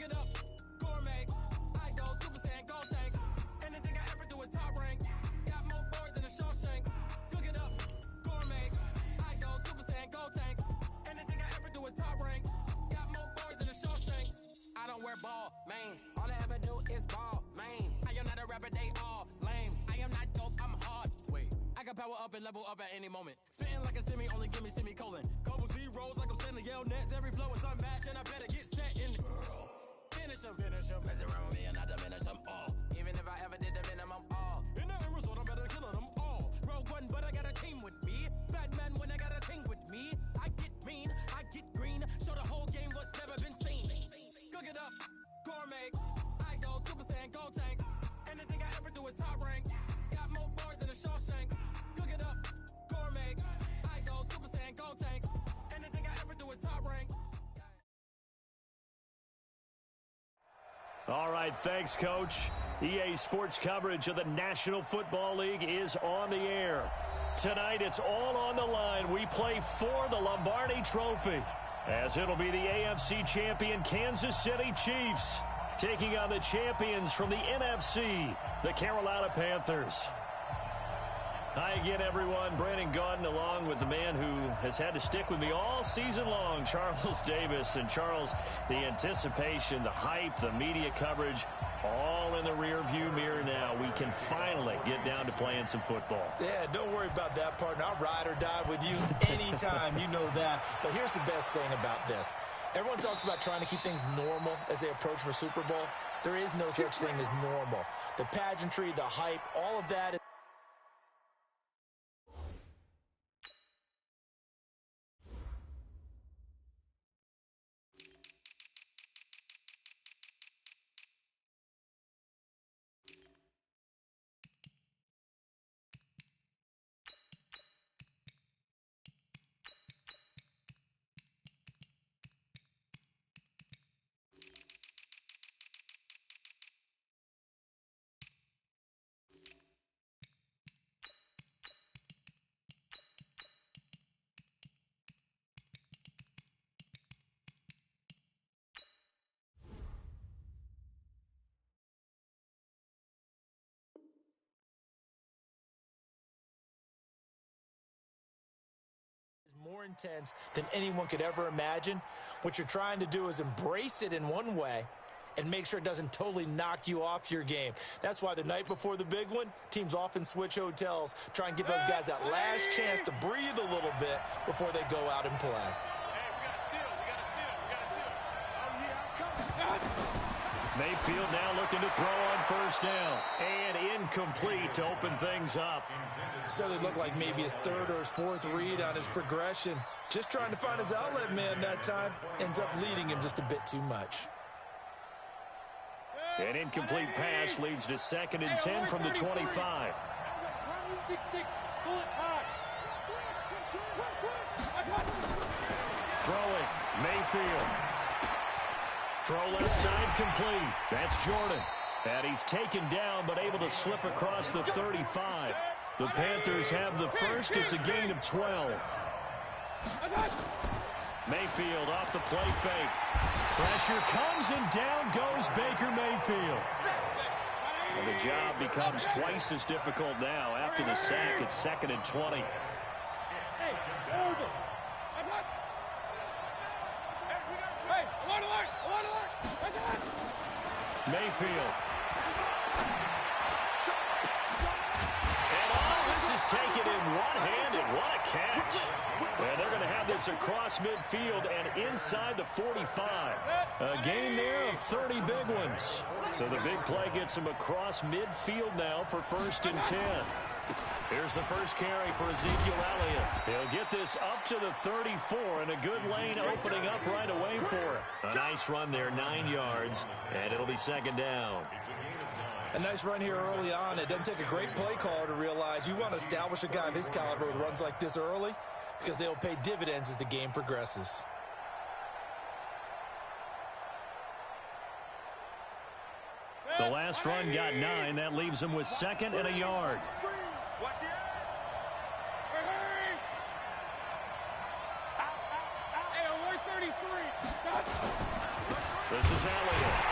it up, gourmet. I go Super Saiyan, gold tank. Anything I ever do is top rank. Got more boards than a Shawshank. Cook it up, gourmet. I go Super Saiyan, gold tank. Anything I ever do is top rank. Got more boards than a Shawshank. I don't wear ball mains. All I ever do is ball main. I am not a rapper, they all lame. I am not dope, I'm hard. Wait, I can power up and level up at any moment. Spitting like a semi, only give me semicolon. Couple zeros like I'm sending yell nets. Every flow is unmatched and I better get set in. Finish them. Mess around with me and I diminish them all. Even if I ever did the minimum all. In the result, I'm better killing them all. Rogue one, but I got a team with me. Batman when I got a team with me. I get mean, I get green. Show the whole game what's never been seen. Cook it up, gourmet. I go Super Saiyan, gold tank. Anything I ever do is top rank. Got more bars than a Shawshank. Cook it up, gourmet. I go Super Saiyan, gold tank. Anything I ever do is top rank. All right, thanks, Coach. EA Sports coverage of the National Football League is on the air. Tonight, it's all on the line. We play for the Lombardi Trophy, as it'll be the AFC champion Kansas City Chiefs taking on the champions from the NFC, the Carolina Panthers. Hi again, everyone. Brandon Gaudin along with the man who has had to stick with me all season long, Charles Davis. And Charles, the anticipation, the hype, the media coverage, all in the rearview mirror now. We can finally get down to playing some football. Yeah, don't worry about that, partner. I'll ride or die with you anytime, you know that. But here's the best thing about this. Everyone talks about trying to keep things normal as they approach for Super Bowl. There is no such thing as normal. The pageantry, the hype, all of that is more intense than anyone could ever imagine. What you're trying to do is embrace it in one way and make sure it doesn't totally knock you off your game. That's why the night before the big one, teams often switch hotels, try and give those guys that last chance to breathe a little bit before they go out and play. Mayfield now looking to throw on first down. And incomplete to open things up. So it looked like maybe his third or his fourth read on his progression. Just trying to find his outlet man that time. Ends up leading him just a bit too much. An incomplete pass leads to 2nd and 10 from the 25. Throwing, Mayfield. Throw left side complete. That's Jordan. And he's taken down but able to slip across the 35. The Panthers have the first. It's a gain of 12. Mayfield off the play fake. Pressure comes and down goes Baker Mayfield. And the job becomes twice as difficult now. After the sack, it's 2nd and 20. Mayfield. And all this is taken in one-handed. What a catch. And they're going to have this across midfield and inside the 45. A gain there of 30 big ones. So the big play gets him across midfield now for 1st and 10. Here's the first carry for Ezekiel Elliott. He'll get this up to the 34, and a good lane opening up right away for him. A nice run there, 9 yards, and it'll be 2nd down. A nice run here early on. It doesn't take a great play caller to realize you want to establish a guy of his caliber with runs like this early because they'll pay dividends as the game progresses. The last run got 9. That leaves him with 2nd and a yard. This is Elliott.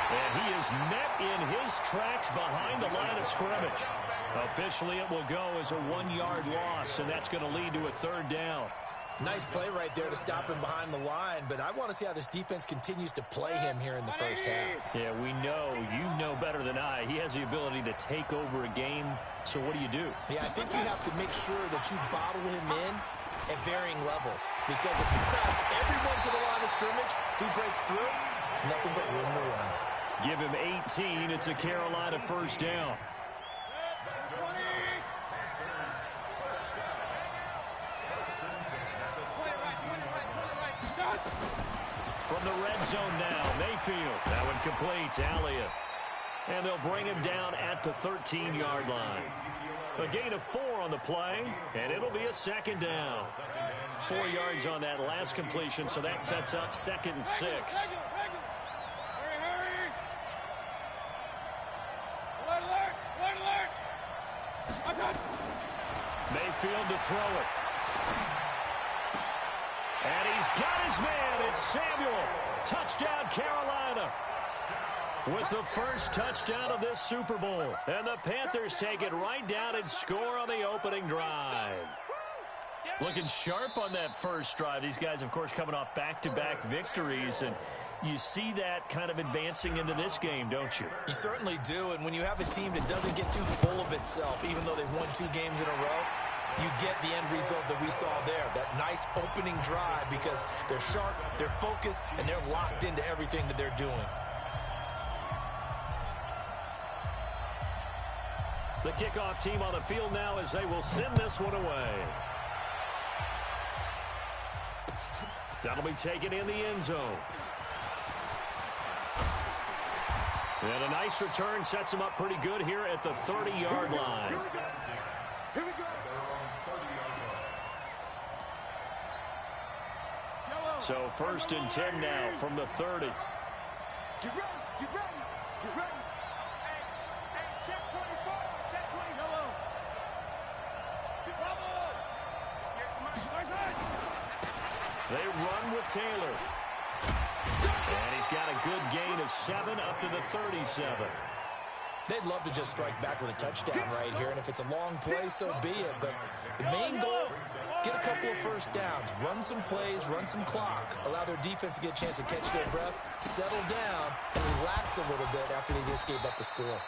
And he is met in his tracks behind the line of scrimmage. Officially, it will go as a 1-yard loss, and that's going to lead to a 3rd down. Nice play right there to stop him behind the line, but I want to see how this defense continues to play him here in the first half. Yeah, we know. You know better than I. He has the ability to take over a game, so what do you do? Yeah, I think you have to make sure that you bottle him in at varying levels, because if you craft everyone to the line of scrimmage, if he breaks through, there's nothing but room to run. Give him 18. It's a Carolina 1st down. From the red zone now, Mayfield. That one complete, Elliott. And they'll bring him down at the 13-yard line. A gain of 4 on the play, and it'll be a 2nd down. 4 yards on that last completion, so that sets up 2nd and 6. Mayfield to throw it. And he's got his man. It's Samuel. Touchdown, Carolina. With the first touchdown of this Super Bowl. And the Panthers take it right down and score on the opening drive. Looking sharp on that first drive. These guys, of course, coming off back-to-back victories. And you see that kind of advancing into this game, don't you? You certainly do. And when you have a team that doesn't get too full of itself, even though they've won 2 games in a row, you get the end result that we saw there, that nice opening drive, because they're sharp, they're focused, and they're locked into everything that they're doing. The kickoff team on the field now as they will send this one away. That'll be taken in the end zone. And a nice return sets them up pretty good here at the 30-yard line. Here we go. So 1st and 10 now from the 30. Get ready, get ready, get ready. Hey, check 24, check 20. Hello. They run with Taylor. And he's got a good gain of 7 up to the 37. They'd love to just strike back with a touchdown right here, and if it's a long play, so be it. But the main goal, get a couple of first downs, run some plays, run some clock, allow their defense to get a chance to catch their breath, settle down, and relax a little bit after they just gave up a score.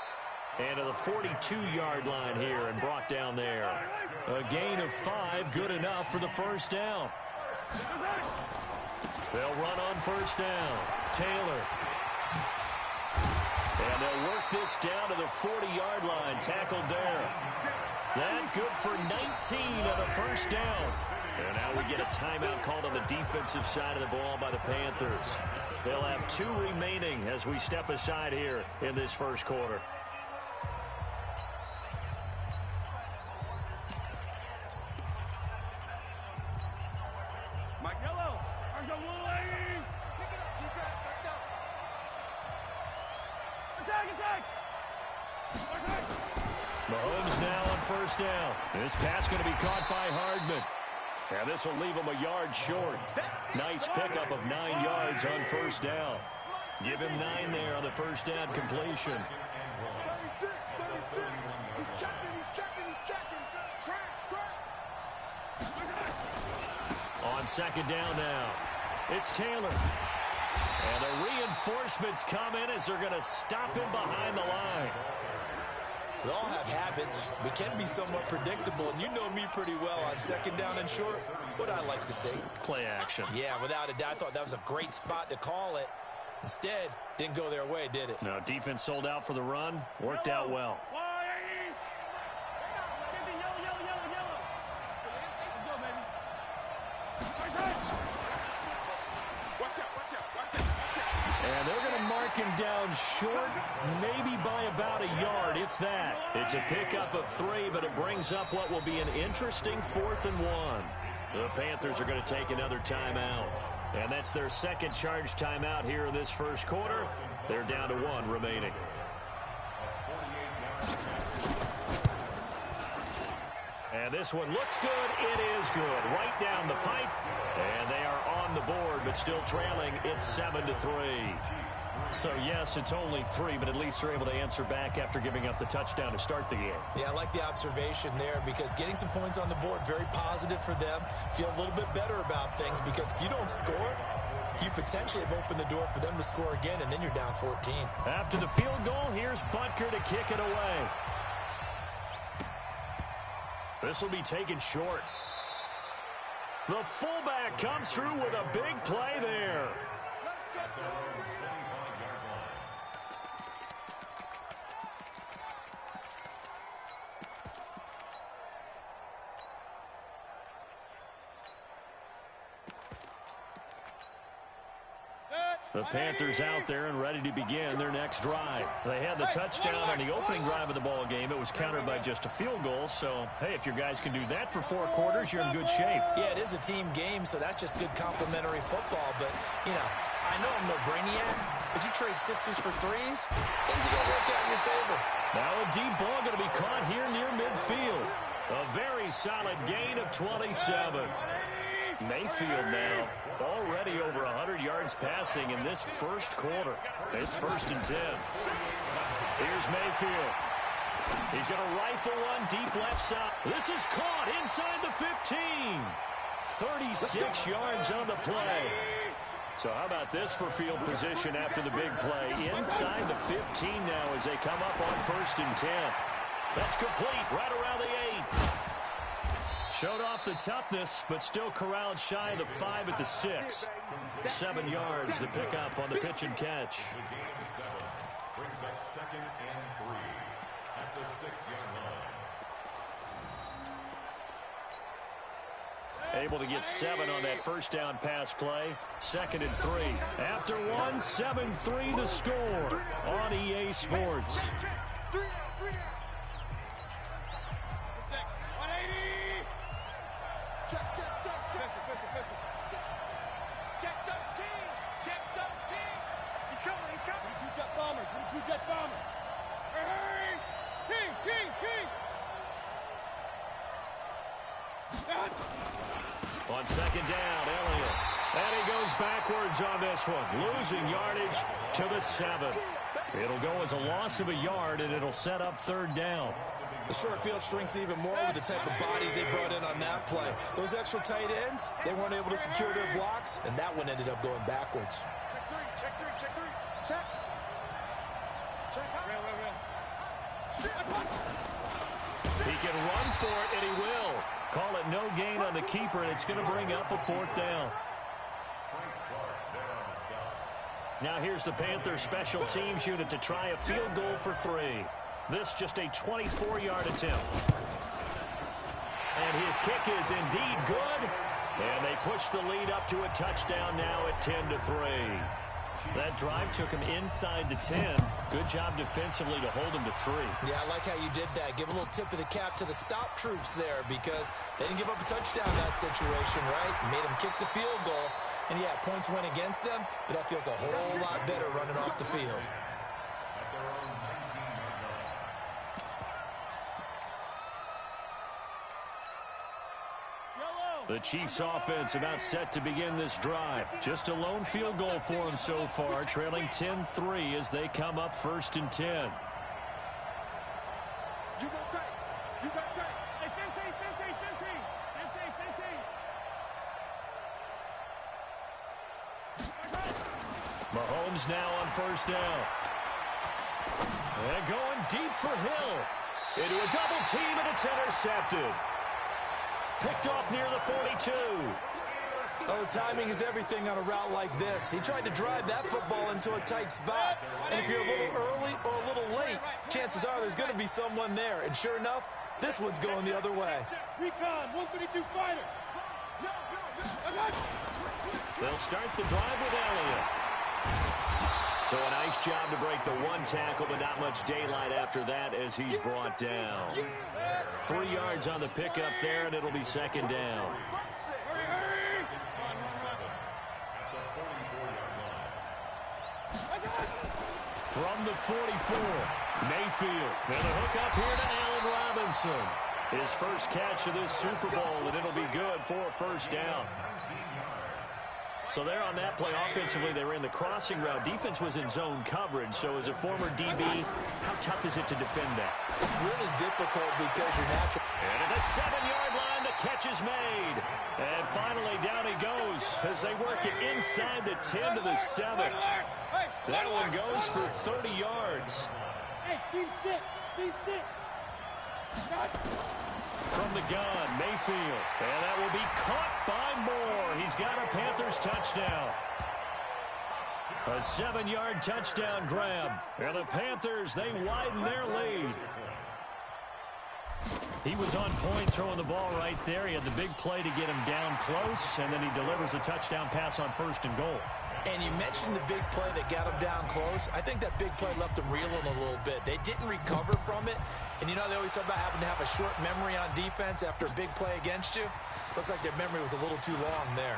And to the 42-yard line here and brought down there. A gain of 5, good enough for the first down. They'll run on first down. Taylor. And they'll work this down to the 40-yard line. Tackled there. That good for 19 on the first down. And now we get a timeout called on the defensive side of the ball by the Panthers. They'll have 2 remaining as we step aside here in this first quarter. Mahomes now on first down. This pass going to be caught by Hardman. And this will leave him a yard short. Nice pickup of 9 yards on first down. Give him 9 there on the first down completion. 36, 36. He's checking, he's checking, he's checking. Crack. On second down now, it's Taylor. And the reinforcements come in as they're going to stop him behind the line. We all have habits. We can be somewhat predictable, and you know me pretty well on second down and short. What I like to say? Play action. Yeah, without a doubt. I thought that was a great spot to call it. Instead, didn't go their way, did it? No, defense sold out for the run. Worked out well. And they're going to mark him down short, maybe by about a yard, if that. It's a pickup of 3, but it brings up what will be an interesting 4th and 1. The Panthers are going to take another timeout. And that's their second charge timeout here in this first quarter. They're down to 1 remaining. And this one looks good. It is good. Right down the pipe. And they are on the board, but still trailing. It's 7-3. So, yes, it's only 3, but at least they're able to answer back after giving up the touchdown to start the game. Yeah, I like the observation there because getting some points on the board, very positive for them. Feel a little bit better about things because if you don't score, you potentially have opened the door for them to score again, and then you're down 14. After the field goal, here's Butker to kick it away. This will be taken short. The fullback comes through with a big play there. The Panthers out there and ready to begin their next drive. They had the touchdown on the opening drive of the ball game. It was countered by just a field goal. So, hey, if your guys can do that for 4 quarters, you're in good shape. Yeah, it is a team game, so that's just good complementary football. But, you know, I know I'm no brainiac, but you trade 6s for 3s, things are going to work out in your favor. Now a deep ball going to be caught here near midfield. A very solid gain of 27. Mayfield now already over 100 yards passing in this first quarter. It's 1st and 10. Here's Mayfield. He's going to rifle one deep left side. This is caught inside the 15. 36 yards on the play. So how about this for field position after the big play? Inside the 15 now as they come up on 1st and 10. That's complete right around the 8. Showed off the toughness, but still corralled shy of the 5 at the 6. 7 yards, the pickup on the pitch and catch. Brings up 2nd and 3 at the 6-yard line. Able to get 7 on that first down pass play. 2nd and 3. After 1, 7-3 the score on EA Sports. On 2nd down, Elliott. And he goes backwards on this one, losing yardage to the 7. It'll go as a loss of a yard, and it'll set up 3rd down. The short field shrinks even more with the type of bodies they brought in on that play. Those extra tight ends, they weren't able to secure their blocks, and that one ended up going backwards. Check 3, check 3, check 3, check. Check out. He can run for it, and he will. Call it no gain on the keeper, and it's going to bring up a 4th down. Now here's the Panthers special teams unit to try a field goal for 3. This just a 24-yard attempt. And his kick is indeed good. And they push the lead up to a touchdown now at 10-3. That drive took him inside the 10. Good job defensively to hold him to 3. Yeah, I like how you did that. Give a little tip of the cap to the stop troops there because they didn't give up a touchdown in that situation, right? Made them kick the field goal. And, yeah, points went against them, but that feels a whole lot better running off the field. The Chiefs offense about set to begin this drive. Just a lone field goal for them so far, trailing 10-3 as they come up 1st and 10. You go tight. You go tight. Hey, Fenty. Mahomes now on 1st down. And going deep for Hill. Into a double team, and it's intercepted. Picked off near the 42. Oh, timing is everything on a route like this. He tried to drive that football into a tight spot. And if you're a little early or a little late, chances are there's going to be someone there. And sure enough, this one's going the other way. Recon, 132 fighter. They'll start the drive with Elliott. So a nice job to break the 1 tackle, but not much daylight after that as he's brought down. 3 yards on the pickup there, and it'll be 2nd down. From the 44, Mayfield. And a hook up here to Allen Robinson. His first catch of this Super Bowl, and it'll be good for a 1st down. So there on that play, offensively, they ran the crossing route. Defense was in zone coverage. So as a former DB, how tough is it to defend that? It's really difficult because you're natural. And at the 7-yard line, the catch is made. And finally, down he goes as they work it inside the 10 to the 7. That one goes for 30 yards. Hey, Steve, sit. Steve, sit. From the gun, Mayfield. And that will be caught by Moore. He's got a Panthers touchdown. A 7-yard touchdown grab. And the Panthers, they widen their lead. He was on point throwing the ball right there. He had the big play to get him down close, and then he delivers a touchdown pass on 1st and goal. And you mentioned the big play that got him down close. I think that big play left him reeling a little bit. They didn't recover from it. And you know they always talk about having to have a short memory on defense after a big play against you. Looks like their memory was a little too long there.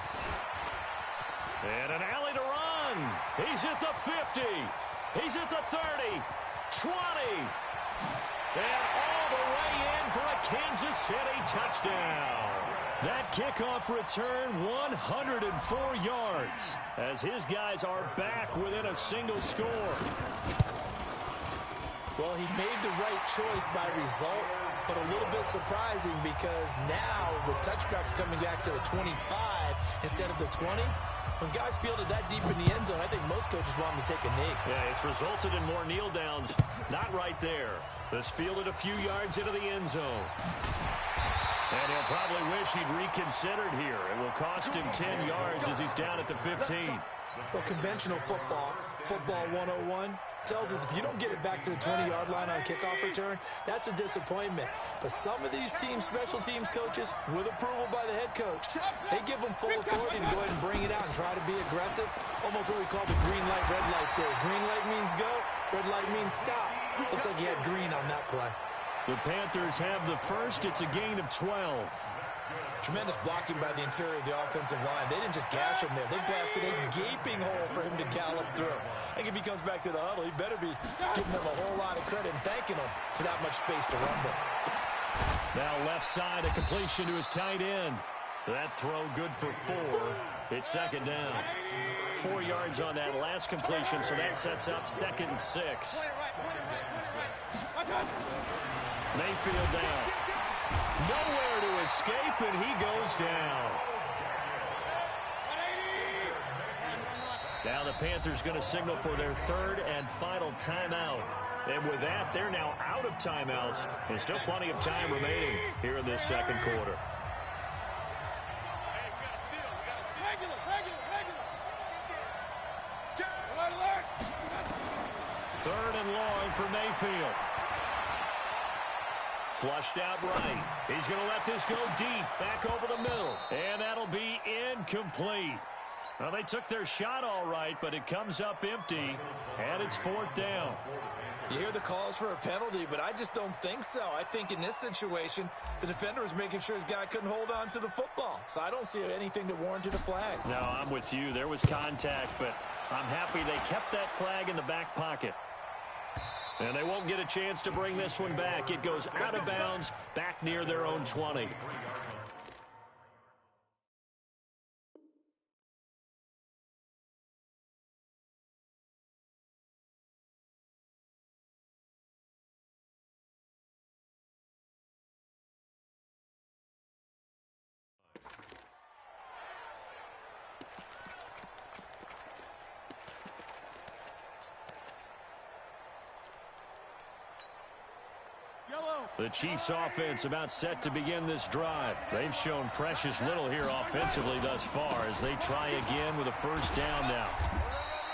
And an alley to run. He's at the 50. He's at the 30. 20. And all the way in for a Kansas City touchdown. That kickoff return, 104 yards, as his guys are back within a single score. Well, he made the right choice by result, but a little bit surprising because now with touchbacks coming back to the 25 instead of the 20, when guys fielded that deep in the end zone, I think most coaches want him to take a knee. Yeah, it's resulted in more kneel downs. Not right there. This fielded a few yards into the end zone. And he'll probably wish he'd reconsidered here. It will cost him 10 yards as he's down at the 15. Well, conventional football 101, tells us if you don't get it back to the 20-yard line on a kickoff return, that's a disappointment. But some of these teams, special teams coaches, with approval by the head coach, they give them full authority to go ahead and bring it out and try to be aggressive. Almost what we call the green light, red light there. Green light means go, red light means stop. Looks like he had green on that play. The Panthers have the first. It's a gain of 12. Tremendous blocking by the interior of the offensive line. They didn't just gash him there. They blasted a gaping hole for him to gallop through. I think if he comes back to the huddle, he better be giving them a whole lot of credit and thanking them for that much space to rumble. Now left side, a completion to his tight end. That throw good for 4. It's second down. 4 yards on that last completion, so that sets up 2nd and 6. Mayfield down. Nowhere to escape, and he goes down. Now the Panthers going to signal for their 3rd and final timeout. And with that, they're now out of timeouts. And still plenty of time remaining here in this 2nd quarter. Third and long for Mayfield. Flushed out right. He's going to let this go deep, back over the middle. And that'll be incomplete. Well, they took their shot all right, but it comes up empty, and it's 4th down. You hear the calls for a penalty, but I just don't think so. I think in this situation, the defender was making sure his guy couldn't hold on to the football. So I don't see anything that warranted a flag. No, I'm with you. There was contact, but I'm happy they kept that flag in the back pocket. And they won't get a chance to bring this one back. It goes out of bounds, back near their own 20. The Chiefs offense about set to begin this drive. They've shown precious little here offensively thus far as they try again with a 1st down now.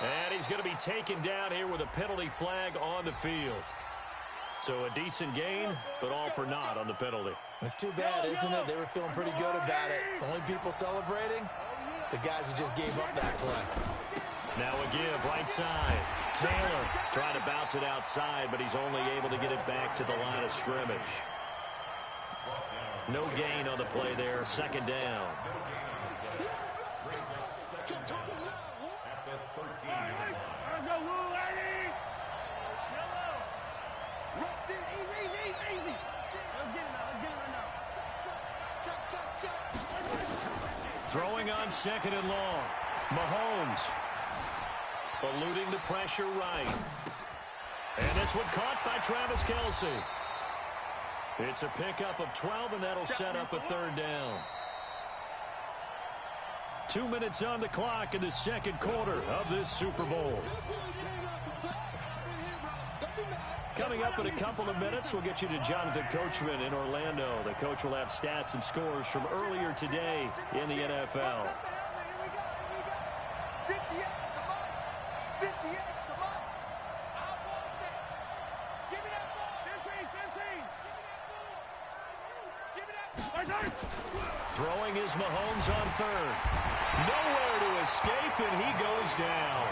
And he's going to be taken down here with a penalty flag on the field. So a decent gain, but all for naught on the penalty. It's too bad, isn't it? They were feeling pretty good about it. Only people celebrating, the guys who just gave up that play. Now a give right side. Taylor trying to bounce it outside, but he's only able to get it back to the line of scrimmage. No gain on the play there. 2nd down. Throwing on 2nd and long. Mahomes. Eluding the pressure right. And this one caught by Travis Kelce. It's a pickup of 12, and that'll set up a third down. 2 minutes on the clock in the second quarter of this Super Bowl. Coming up in a couple of minutes, we'll get you to Jonathan Coachman in Orlando. The coach will have stats and scores from earlier today in the NFL. 58, come on. 58, come on. I want that. Give me that ball. 15. Give me that ball. Throwing is Mahomes on third. Nowhere to escape, and he goes down.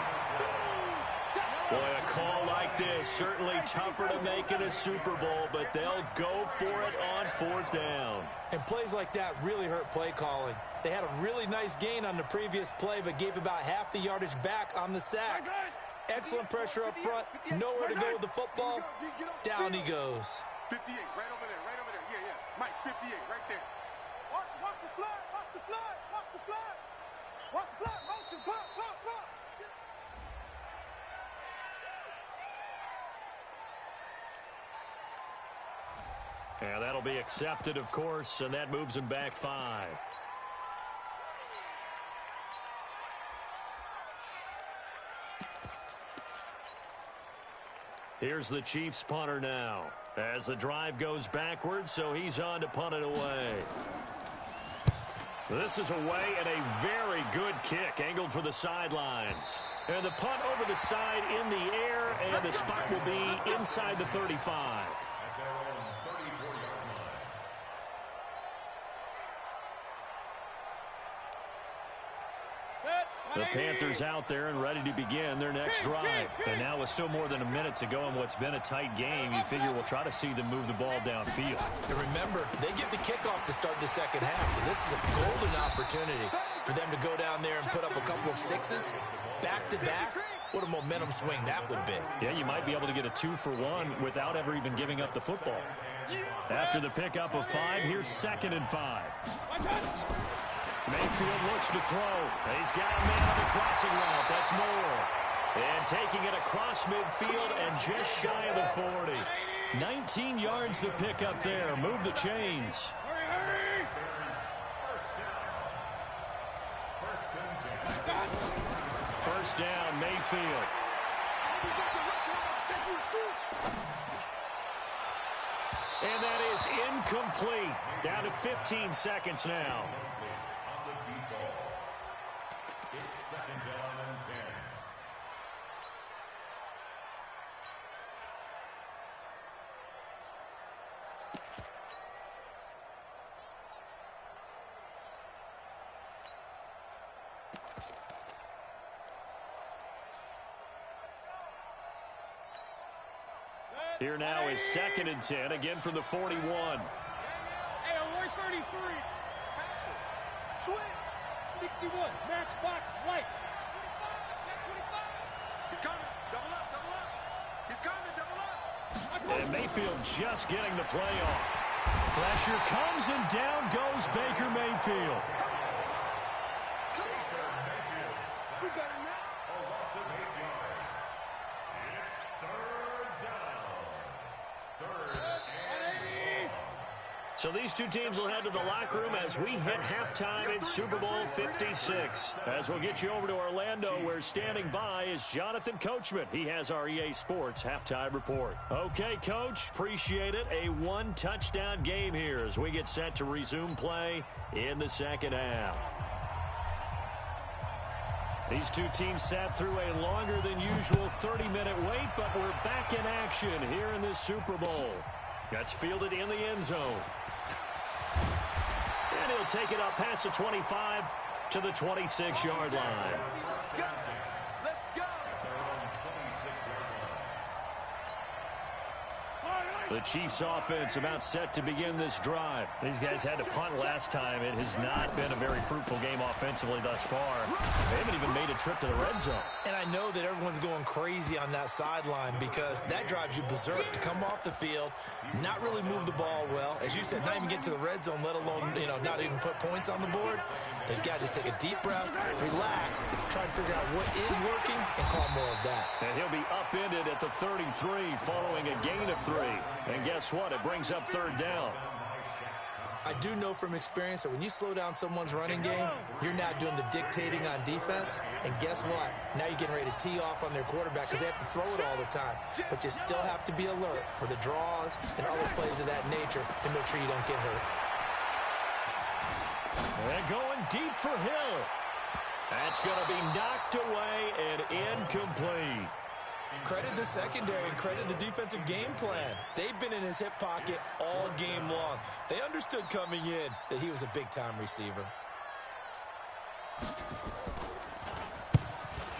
Boy, a call like this, certainly tougher to make in a Super Bowl, but they'll go for it on fourth down. And plays like that really hurt play calling. They had a really nice gain on the previous play, but gave about half the yardage back on the sack. Excellent pressure up front. Nowhere to go with the football. Down he goes. 58, right over there, right over there. Yeah, yeah. Mike, 58, right there. Watch the flood, watch the flood, watch the flood. Watch the flood, motion, block. And that'll be accepted, of course, and that moves him back 5. Here's the Chiefs punter now as the drive goes backwards, so he's on to punt it away. This is away and a very good kick angled for the sidelines. And the punt over the side in the air, and the spot will be inside the 35. The Panthers out there and ready to begin their next drive. And now with still more than a minute to go in what's been a tight game, you figure we'll try to see them move the ball downfield. And remember, they get the kickoff to start the second half, so this is a golden opportunity for them to go down there and put up a couple of sixes back-to-back. What a momentum swing that would be. Yeah, you might be able to get a 2-for-1 without ever even giving up the football. After the pickup of 5, here's 2nd and 5. Mayfield looks to throw. He's got a man on the crossing route. That's Moore. And taking it across midfield and just shy of the 40. 19 yards the pickup there. Move the chains. First down, Mayfield. And that is incomplete. Down to 15 seconds now. It's 2nd down and 10. Here now is 2nd and 10, again from the 41. Hey, on 133. Switch. 61. Match box right. 25. He's coming. Double up. He's coming. Double up. And Mayfield just getting the play off. Pressure comes and down goes Baker Mayfield. We better now. A loss of 8 yards. It's 3rd down. 3rd and 1. So these two teams will head to the locker room as we hit halftime in Super Bowl 56. As we'll get you over to Orlando, where standing by is Jonathan Coachman. He has our EA Sports halftime report. Okay, Coach, appreciate it. A 1-touchdown game here as we get set to resume play in the second half. These two teams sat through a longer than usual 30-minute wait, but we're back in action here in this Super Bowl. That's fielded in the end zone. And he'll take it up past the 25 to the 26-yard line. The Chiefs offense about set to begin this drive. These guys had to punt last time. It has not been a very fruitful game offensively thus far. They haven't even made a trip to the red zone. And I know that everyone's going crazy on that sideline because that drives you berserk to come off the field, not really move the ball well. As you said, not even get to the red zone, let alone, not even put points on the board. They've got to just take a deep breath, relax, try to figure out what is working, and call more of that. And he'll be upended at the 33 following a gain of 3. And guess what? It brings up third down. I do know from experience that when you slow down someone's running game, you're not doing the dictating on defense. And guess what? Now you're getting ready to tee off on their quarterback because they have to throw it all the time. But you still have to be alert for the draws and other plays of that nature to make sure you don't get hurt. And going deep for Hill. That's going to be knocked away and incomplete. Credit the secondary and credit the defensive game plan. They've been in his hip pocket all game long. They understood coming in that he was a big-time receiver.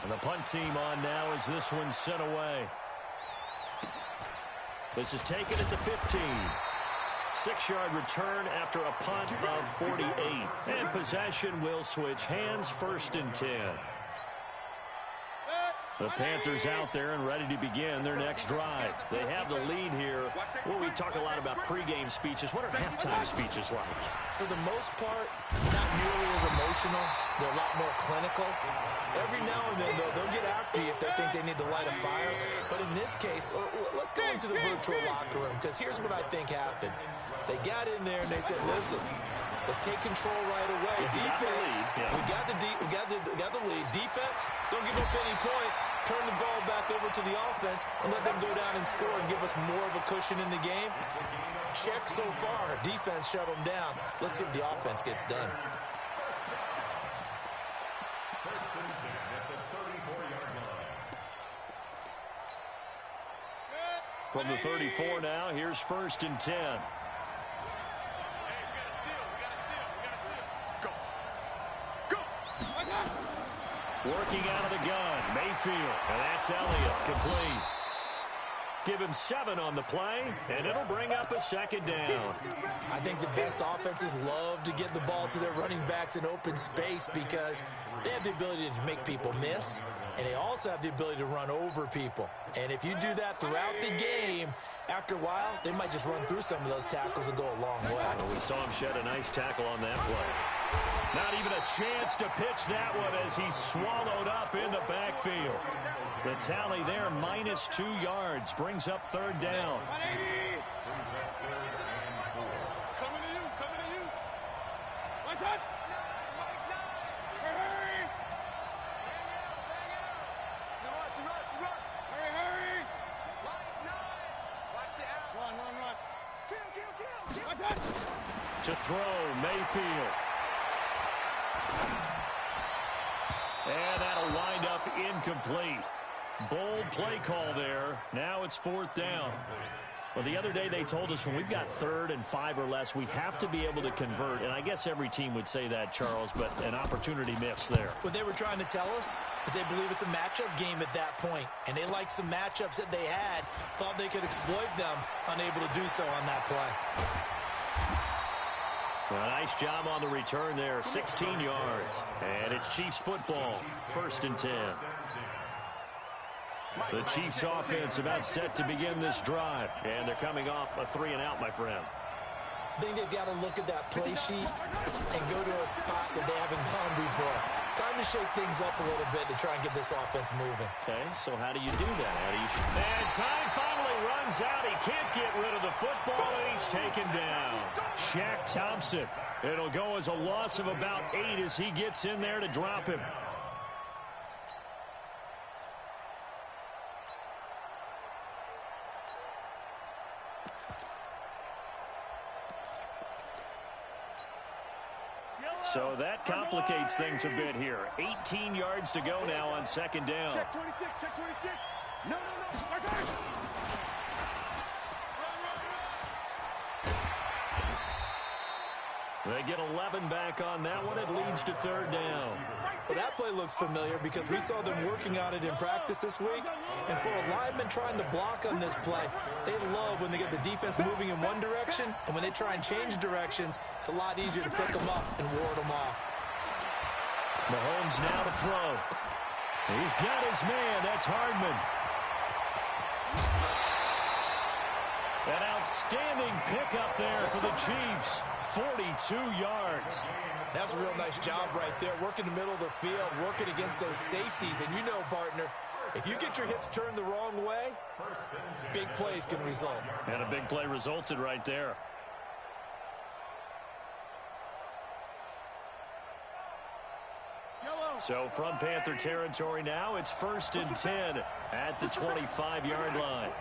And the punt team on now as this one's sent away. This is taken at the 15. 6-yard return after a punt of 48. And possession will switch hands, 1st and 10. The Panthers out there and ready to begin their next drive. They have the lead here. Well, we talk a lot about pregame speeches. What are halftime speeches like? For the most part, not nearly as emotional. They're a lot more clinical. Every now and then, though, they'll get after you if they think they need to light a fire. But in this case, let's go into the virtual locker room, because here's what I think happened. They got in there and they said, listen, let's take control right away. Defense, we got the lead. Defense, don't give up any points. Turn the ball back over to the offense and let them go down and score and give us more of a cushion in the game. Check so far. Defense shut them down. Let's see if the offense gets done. From the 34 now, here's 1st and 10. Working out of the gun, Mayfield, and that's Elliott, complete. Give him 7 on the play, and it'll bring up a 2nd down. I think the best offenses love to get the ball to their running backs in open space because they have the ability to make people miss, and they also have the ability to run over people. And if you do that throughout the game, after a while, they might just run through some of those tackles and go a long way. Well, we saw him shed a nice tackle on that play. Not even a chance to pitch that one as he's swallowed up in the backfield. The tally there, -2 yards, brings up 3rd down. Coming to you. One touch. Hurry. Hurry. Watch the out. Run. Kill. One touch. To throw, Mayfield. And that'll wind up incomplete. Bold play call there. Now it's 4th down. Well, the other day they told us when we've got 3rd and 5 or less, we have to be able to convert. And I guess every team would say that, Charles, but an opportunity missed there. What they were trying to tell us is they believe it's a matchup game at that point. And they liked some matchups that they had, thought they could exploit them, unable to do so on that play. Well, nice job on the return there, 16 yards. And it's Chiefs football, 1st and 10. The Chiefs offense about set to begin this drive. And they're coming off a 3-and-out, my friend. I think they've got to look at that play sheet and go to a spot that they haven't gone before. Time to shake things up a little bit to try and get this offense moving. Okay, so how do you do that? And time finally runs out. He can't get rid of the football, and he's taken down. Shaq Thompson. It'll go as a loss of about 8 as he gets in there to drop him. So that complicates things a bit here. 18 yards to go now on 2nd down. Check 26. No. They get 11 back on that one. It leads to 3rd down. Well, that play looks familiar because we saw them working on it in practice this week. And for a lineman trying to block on this play, they love when they get the defense moving in one direction. And when they try and change directions, it's a lot easier to pick them up and ward them off. Mahomes now to throw. He's got his man. That's Hardman. An outstanding pickup there for the Chiefs. 42 yards. That's a real nice job right there. Working the middle of the field, working against those safeties. And you know, partner, if you get your hips turned the wrong way, big plays can result. And a big play resulted right there. So from Panther territory now, it's 1st and 10 at the 25-yard line.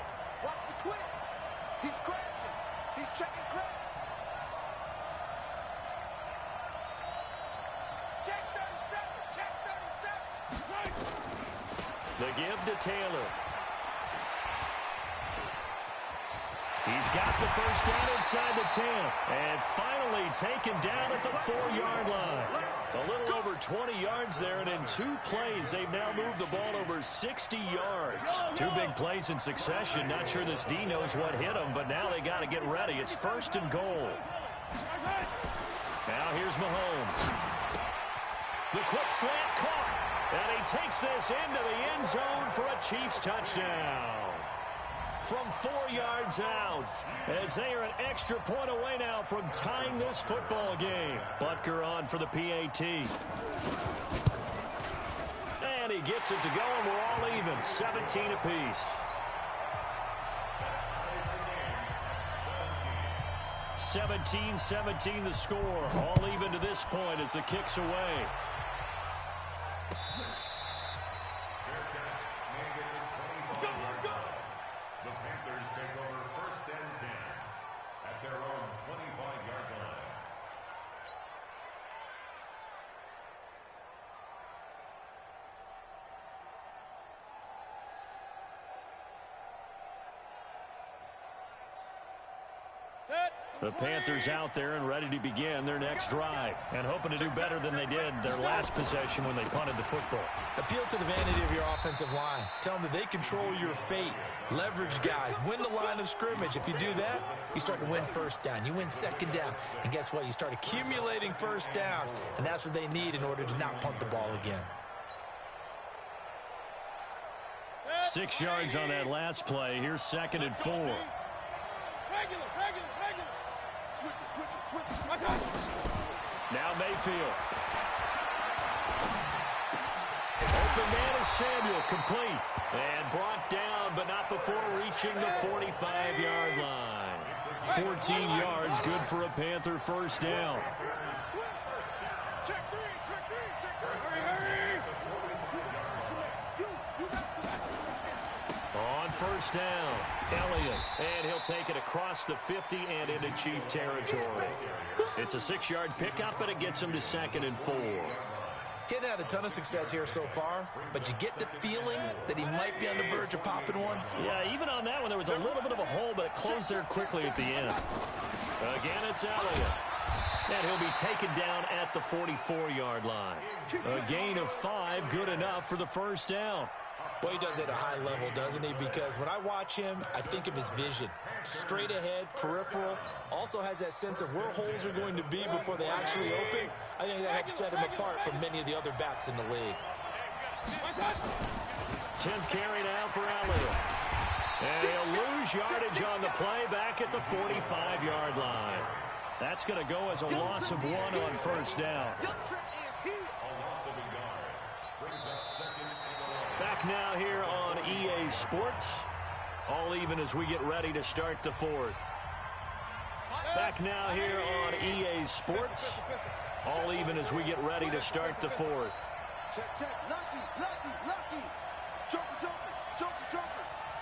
Watch the twist. He's crashing. He's checking crash. Check 37. Check 37. The give to Taylor. He's got the first down inside the 10. And finally taken down at the 4-yard line. A little over 20 yards there, and in 2 plays, they've now moved the ball over 60 yards. 2 big plays in succession. Not sure this D knows what hit them, but now they got to get ready. It's 1st and goal. Now here's Mahomes. The quick slant caught, and he takes this into the end zone for a Chiefs touchdown. From 4 yards out, as they are an extra point away now from tying this football game. Butker on for the PAT. And he gets it to go, and we're all even, 17 apiece. 17-17 the score, all even to this point as the kick's away. The Panthers out there and ready to begin their next drive and hoping to do better than they did their last possession when they punted the football. Appeal to the vanity of your offensive line. Tell them that they control your fate. Leverage guys. Win the line of scrimmage. If you do that, you start to win first down. You win second down. And guess what? You start accumulating first downs. And that's what they need in order to not punt the ball again. 6 yards on that last play. Here's 2nd and 4. Regular. Switch it. Now Mayfield. Open man is Samuel, complete. And brought down, but not before reaching the 45-yard line. 14 yards, good for a Panther first down. Check three. Hurry. On first down, Elliott, and he'll take it across the 50 and into Chief territory. It's a 6-yard pickup, but it gets him to 2nd and 4. He hadn't had a ton of success here so far, but you get the feeling that he might be on the verge of popping one. Yeah, even on that one, there was a little bit of a hole, but it closed there quickly at the end. Again, it's Elliott. And he'll be taken down at the 44-yard line. A gain of 5, good enough for the first down. Boy, he does it at a high level, doesn't he? Because when I watch him, I think of his vision. Straight ahead, peripheral. Also has that sense of where holes are going to be before they actually open. I think that helps set him apart from many of the other backs in the league. 10th carry now for Elliott. And he'll lose yardage on the play back at the 45-yard line. That's going to go as a loss of 1 on first down. Back now here on EA Sports. All even as we get ready to start the 4th. Back now here on EA Sports. All even as we get ready to start the 4th. Check. Lucky. Joker.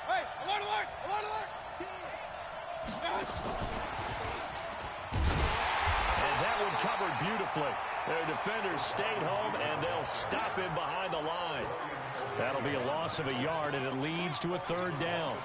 Hey, alert. 10. And that one covered beautifully. Their defenders stayed home, and they'll stop him behind the line. That'll be a loss of a yard, and it leads to a 3rd down.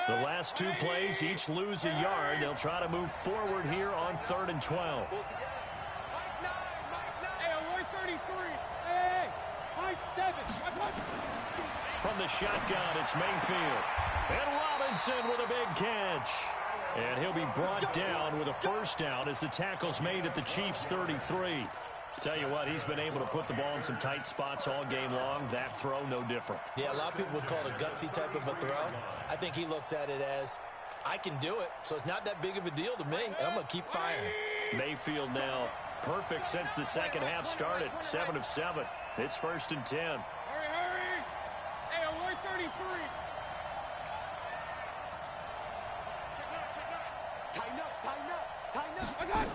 The last 2 plays each lose a yard. They'll try to move forward here on 3rd and 12. Hey, 33. Hey, high 7. From the shotgun, it's Mayfield. And Robinson with a big catch. And he'll be brought down with a first down as the tackle's made at the Chiefs' 33. Tell you what, he's been able to put the ball in some tight spots all game long. That throw, no different. Yeah, a lot of people would call it a gutsy type of a throw. I think he looks at it as, I can do it, so it's not that big of a deal to me, and I'm going to keep firing. Mayfield now perfect since the second half started. 7 of 7. It's 1st and 10. Hurry, hurry. Hey, I'm 133. Tighten up, tighten up, tighten up. I got it.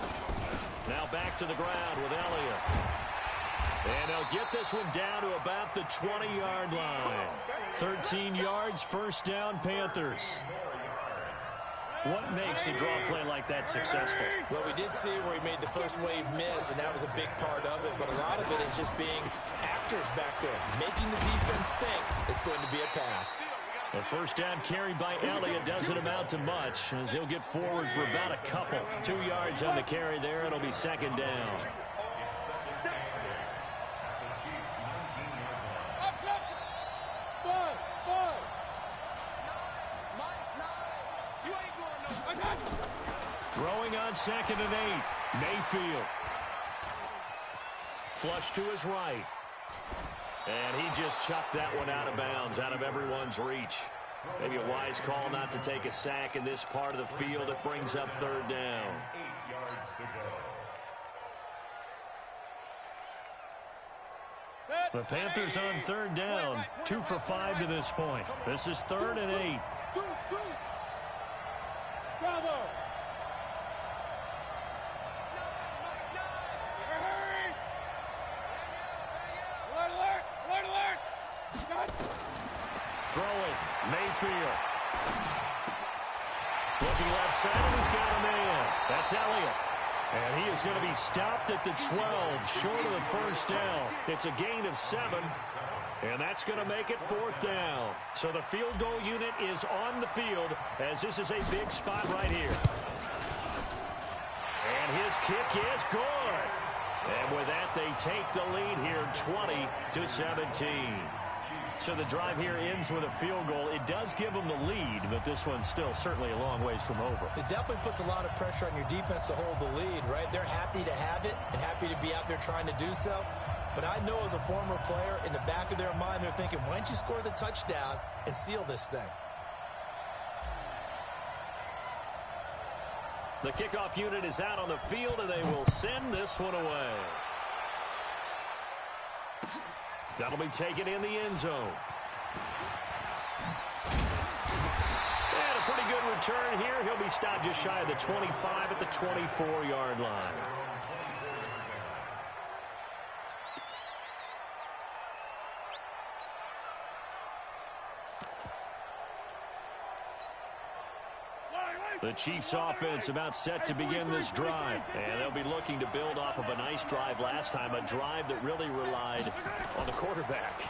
Now back to the ground with Elliott. And they'll get this one down to about the 20-yard line. 13 yards, first down, Panthers. What makes a draw play like that successful? Well, we did see where he made the first wave miss, and that was a big part of it. But a lot of it is just being actors back there, making the defense think it's going to be a pass. The first down carried by Elliott doesn't amount to much, as he'll get forward for about a couple. 2 yards on the carry there. It'll be second down. Throwing on 2nd and 8. Mayfield. Flush to his right. And he just chucked that one out of bounds, out of everyone's reach. Maybe a wise call not to take a sack in this part of the field. It brings up 3rd down. 8 yards to go. The Panthers on 3rd down. 2 for 5 to this point. This is 3rd and 8. Bravo. Throwing, Mayfield. Looking left side, he's got a man. That's Elliott. And he is going to be stopped at the 12, short of the first down. It's a gain of 7, and that's going to make it 4th down. So the field goal unit is on the field, as this is a big spot right here. And his kick is good. And with that, they take the lead here, 20-17. So the drive here ends with a field goal. It does give them the lead, but this one's still certainly a long ways from over. It definitely puts a lot of pressure on your defense to hold the lead, right? They're happy to have it and happy to be out there trying to do so. But I know as a former player, in the back of their mind, they're thinking, why don't you score the touchdown and seal this thing? The kickoff unit is out on the field, and they will send this one away. That'll be taken in the end zone. And a pretty good return here. He'll be stopped just shy of the 25 at the 24-yard line. The Chiefs offense about set to begin this drive. And they'll be looking to build off of a nice drive last time, a drive that really relied on the quarterback.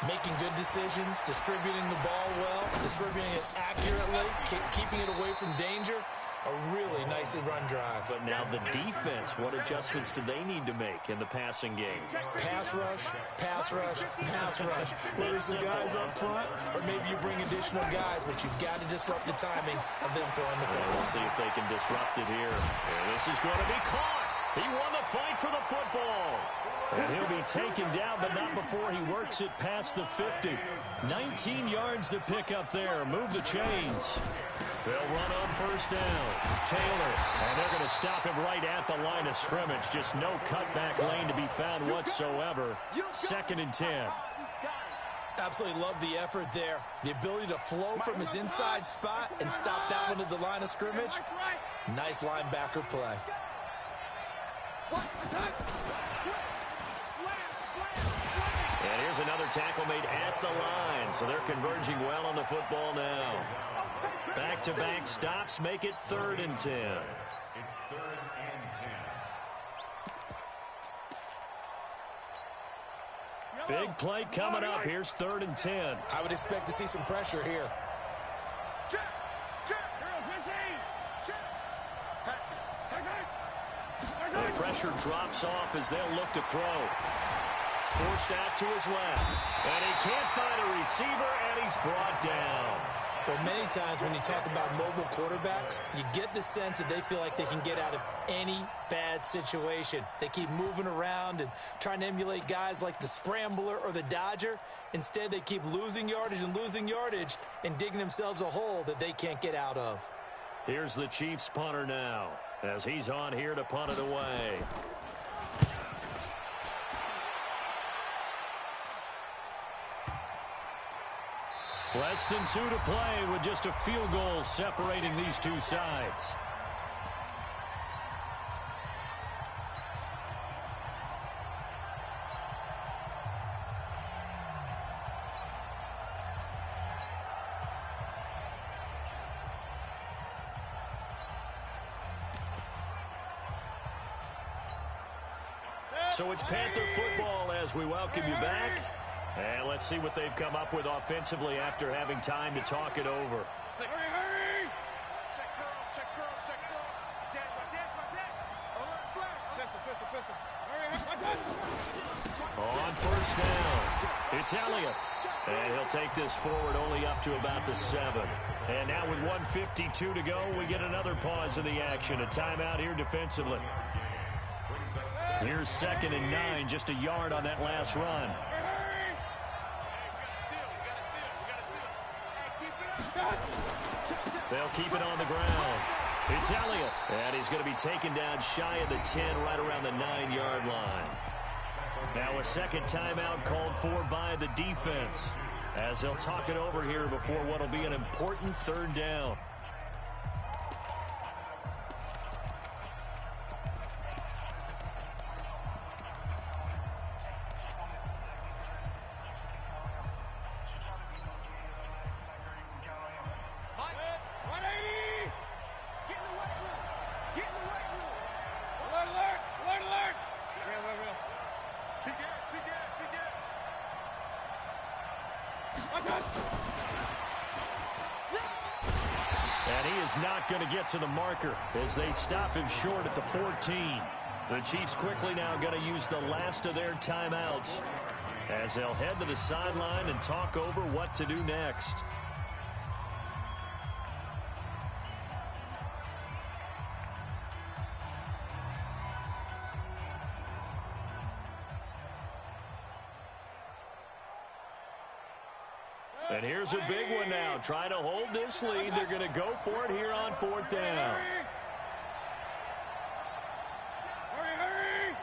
Making good decisions, distributing the ball well, distributing it accurately, keeping it away from danger. A really nicely run drive. But now the defense, what adjustments do they need to make in the passing game? Pass rush, pass rush, pass rush. Whether it's the guys up front or maybe you bring additional guys, but you've got to disrupt the timing of them throwing the football. We'll see if they can disrupt it here. And this is going to be caught. He won the fight for the football. And he'll be taken down, but not before he works it past the 50. 19 yards to pick up there. Move the chains. They'll run on first down. Taylor, and they're going to stop him right at the line of scrimmage. Just no cutback lane to be found whatsoever. 2nd and 10. Absolutely love the effort there. The ability to flow from his inside spot and stop that one at the line of scrimmage. Nice linebacker play. And here's another tackle made at the line. So they're converging well on the football now. Back-to-back stops make it 3rd and 10. It's 3rd and 10. Big play coming up. Here's 3rd and 10. I would expect to see some pressure here. The pressure drops off as they'll look to throw. Forced out to his left. And he can't find a receiver, and he's brought down. Well, many times when you talk about mobile quarterbacks, you get the sense that they feel like they can get out of any bad situation. They keep moving around and trying to emulate guys like the Scrambler or the Dodger. Instead, they keep losing yardage and digging themselves a hole that they can't get out of. Here's the Chiefs punter now as he's on here to punt it away. Less than 2 to play with just a field goal separating these two sides. So it's Panther football as we welcome you back. And let's see what they've come up with offensively after having time to talk it over. Hurry! Check curls, check curls, check curls. Protect. Alert flag. On first down, it's Elliott. And he'll take this forward only up to about the 7. And now with 1:52 to go, we get another pause in the action. A timeout here defensively. Here's 2nd and 9, just a yard on that last run. They'll keep it on the ground. It's Elliott. And he's going to be taken down shy of the 10, right around the 9-yard line. Now a second timeout called for by the defense, as they'll talk it over here before what will be an important 3rd down. And he is not going to get to the marker as they stop him short at the 14. The Chiefs quickly now going to use the last of their timeouts as they'll head to the sideline and talk over what to do next. And here's a big one now. Trying to hold this lead. They're going to go for it here on 4th down. Hurry!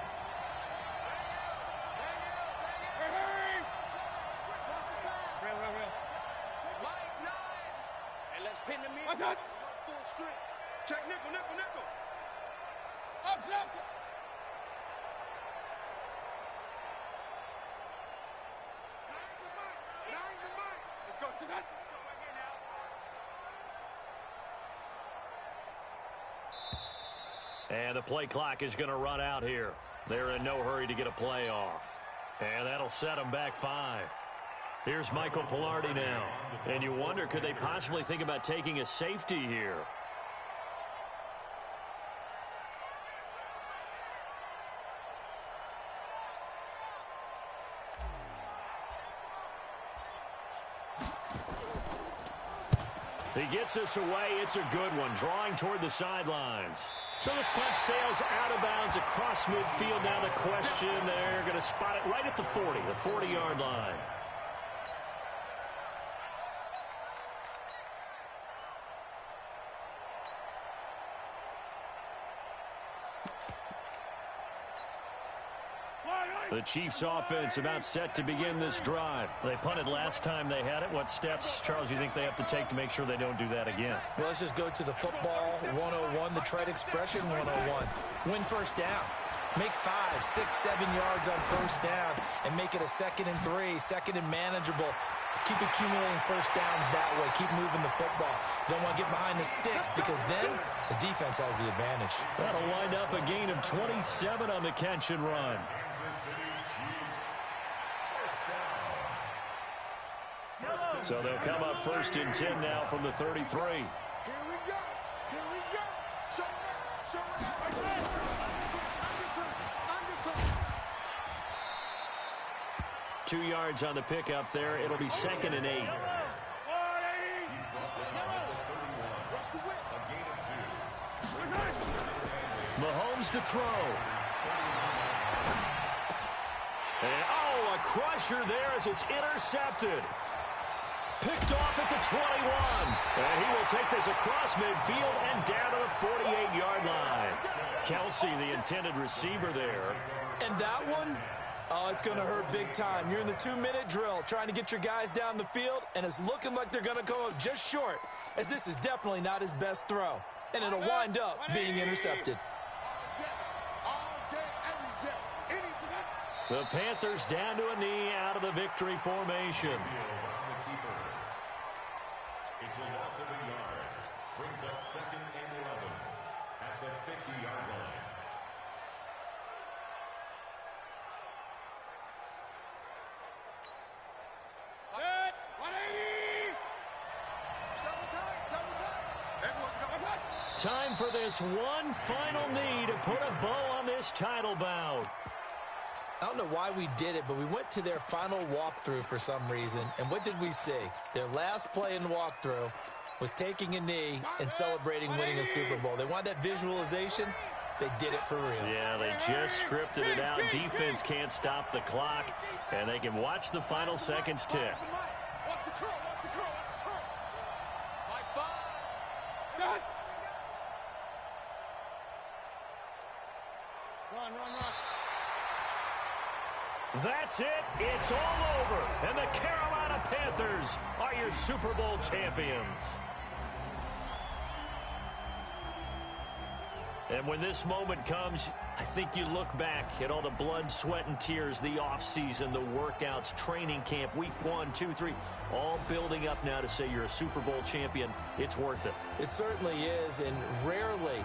And let's pin them in. What's that? Full strength. Check nickel. Up, left. Let's go to that. And the play clock is going to run out here. They're in no hurry to get a play off. And that'll set them back 5. Here's Michael Pilardi now. And you wonder, could they possibly think about taking a safety here? He gets us away. It's a good one, drawing toward the sidelines. So this punt sails out of bounds across midfield. Now the question, they're going to spot it right at the 40, the 40-yard line. The Chiefs offense about set to begin this drive. They punted last time they had it. What steps, Charles, you think they have to take to make sure they don't do that again? Well, let's just go to the football 101, the trade expression 101. Win first down. Make 5, 6, 7 yards on first down and make it a 2nd and 3, 2nd and manageable. Keep accumulating first downs that way. Keep moving the football. You don't want to get behind the sticks because then the defense has the advantage. That'll wind up a gain of 27 on the catch and run. So they'll come up 1st and 10 now from the 33. Here we go. Show it. 2 yards on the pickup there. It'll be 2nd and 8. Mahomes to throw. And, oh, a crusher there as it's intercepted. Picked off at the 21. And he will take this across midfield and down to the 48-yard line. Kelsey, the intended receiver there. And that one, oh, it's going to hurt big time. You're in the 2-minute drill trying to get your guys down the field, and it's looking like they're going to come up just short, as this is definitely not his best throw. And it'll wind up being intercepted. The Panthers down to a knee out of the victory formation. It's a loss of a yard. Brings up 2nd and 11 at the 50-yard line. Good. 180. Time for this one final knee to put a bow on this title bout. I don't know why we did it, but we went to their final walkthrough for some reason. And what did we see? Their last play in the walkthrough was taking a knee and celebrating winning a Super Bowl. They wanted that visualization. They did it for real. Yeah, they just scripted it out. Defense can't stop the clock, and they can watch the final seconds tick. Watch the curl. Watch the curl. Watch the curl. High five. Run. That's it. It's all over. And the Carolina Panthers are your Super Bowl champions. And when this moment comes, I think you look back at all the blood, sweat, and tears, the offseason, the workouts, training camp, week 1, 2, 3, all building up now to say you're a Super Bowl champion. It's worth it. It certainly is, and rarely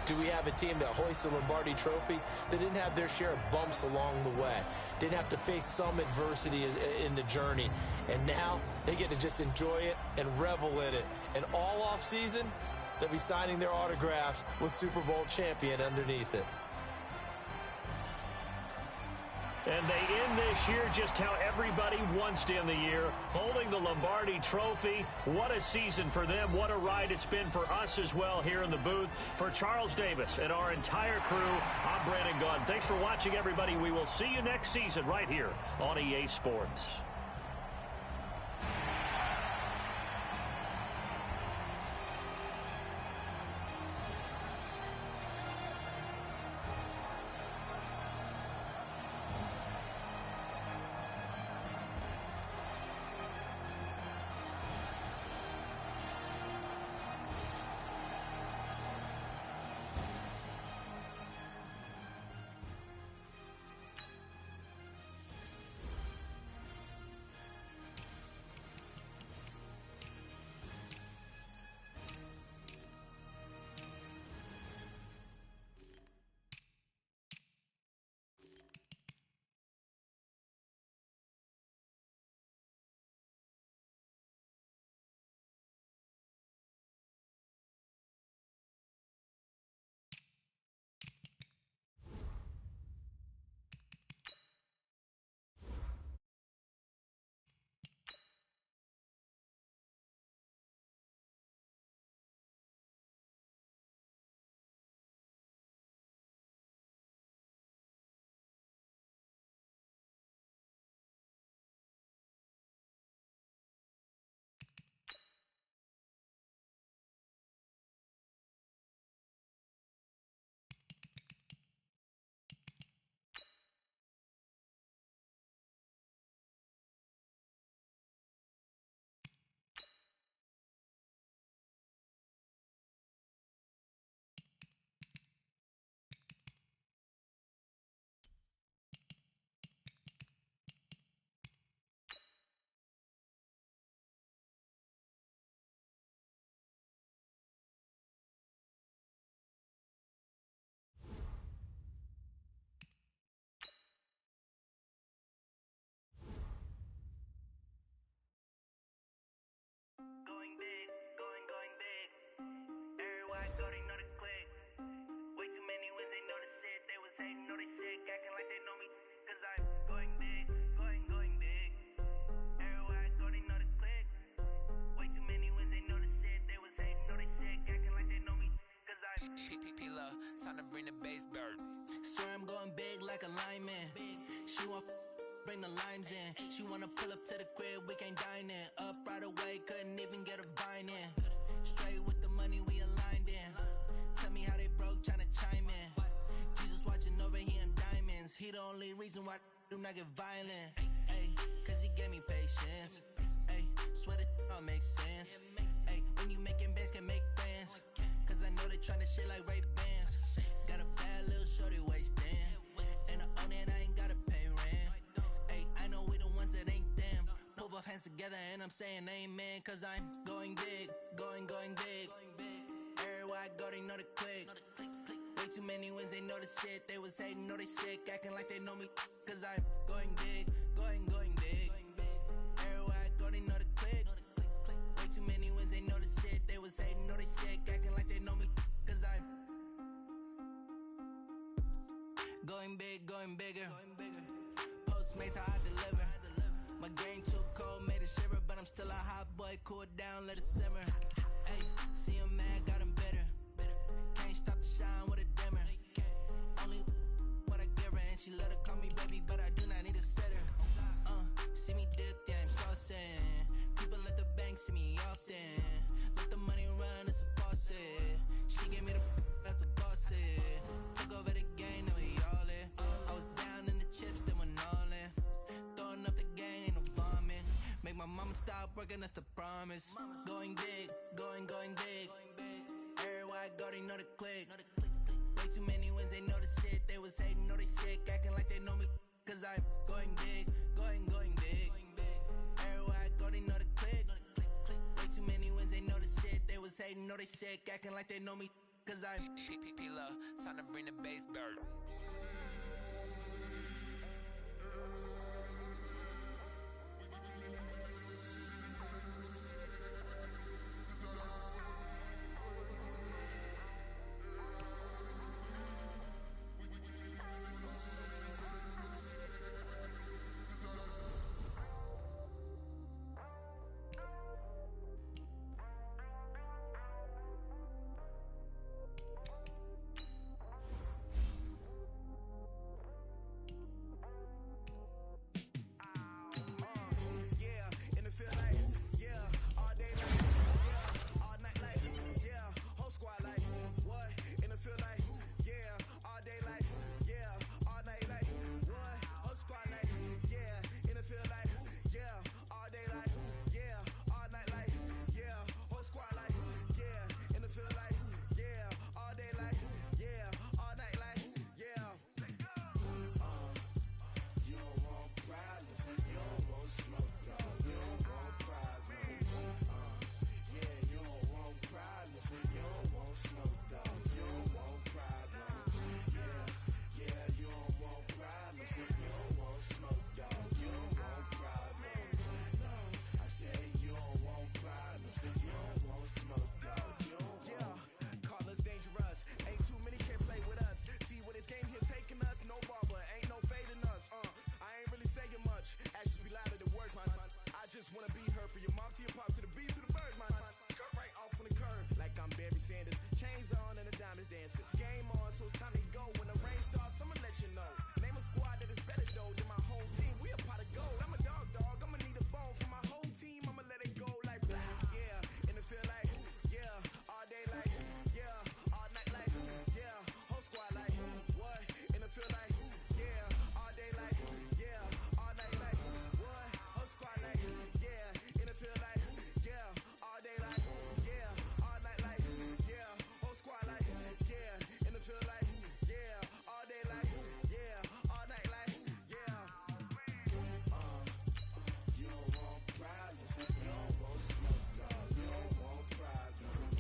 do we have a team that hoists the Lombardi Trophy that didn't have their share of bumps along the way, didn't have to face some adversity in the journey, and now they get to just enjoy it and revel in it. And all off season, they'll be signing their autographs with Super Bowl champion underneath it. And they end this year just how everybody wants to end the year, holding the Lombardi Trophy. What a season for them. What a ride it's been for us as well here in the booth. For Charles Davis and our entire crew, I'm Brandon Gaudin. Thanks for watching, everybody. We will see you next season right here on EA Sports. Time to bring the bass bird. Swear I'm going big like a lineman. She want bring the limes in. She wanna pull up to the crib, we can't dine in. Up right away, couldn't even get a vine in. Straight with the money, we aligned in. Tell me how they broke, tryna chime in. Jesus watching over here in diamonds. He the only reason why I do not get violent. Ay, cause he gave me patience. Ay, swear that all makes sense. Ay, when you making bands, can make friends. Cause I know they tryna shit like Ray-Bans. Got a bad little shorty wasting. And I own it, I ain't gotta pay rent. Ay, I know we the ones that ain't them. Pull both hands together and I'm saying amen. Cause I'm going big, going big. Everywhere I go, they know the click. Way too many wins, they know the shit. They was hating, know they sick, acting like they know me. Cause I'm going big, going big. Everywhere I go, they know the click. Way too many wins, they know the shit. They was hating, know they sick, acting like they know me. Cause I'm going big, going bigger. Postmates, how I deliver. My game too cold, made it shiver. But I'm still a hot boy, cool it down, let it simmer. Hey, see him mad, got him bitter. Can't stop the shine with a dimmer. Only what I give her, and she let her call me baby, but I do not need a sitter. See me dip, yeah, I'm saucing. People at the bank see me often. Let the money run, it's a faucet. She gave me the that's a boss is. Took over the game, now we all in. I was down in the chips, then went all in. Throwing up the gang, ain't no vomit. Make my mama stop working, that's the promise. Going big, going big. Everywhere I go, they know the click. Way too many wins, they know the shit. They was hating, know they sick, acting like they know me. Cause I'm going big, going big. Everywhere I go, they know the click. Way too many wins, they know the shit. They was hating, know they sick, acting like they know me. Cause I'm time to bring the bass bird. just wanna be her. From your mom to your pop to the beat to the birds, man. Cut right off on the curb like I'm Barry Sanders. Chains on and the diamonds dancing. Game on, so it's time to go. When the rain starts, I'ma let you know. Name a squad that is better though than my whole team. We a pot of gold. I'm a dog. I'ma need a bone for my whole team. I'ma let it go like blah. Yeah, and it feel like yeah, all day like yeah, all night like yeah, whole squad like what? And it feel like yeah, all day like yeah, all night like what? Whole squad like yeah, and it feel like yeah, all day like yeah, all night like yeah, whole squad like yeah, and it feel like yeah, all day like yeah, all night like yeah. You don't want problems, you don't want smoke, dog. You don't want problems.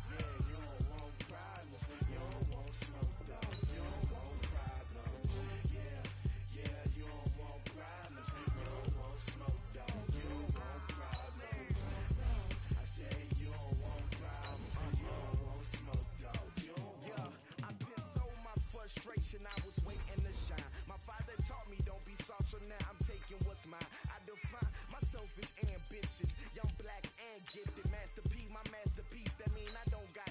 Yeah, you don't want problems, you don't want smoke, dog. You don't want problems. Yeah, you don't want problems, you don't want smoke, dog. You don't want problems. I say you don't want problems, you don't want smoke, dog. You don't want. I put so my frustration, I was waiting to shine. My father taught me don't be soft, so now I'm taking what's mine. I define myself as ambitious, young, black, and gifted. Master P, my masterpiece. That mean I don't got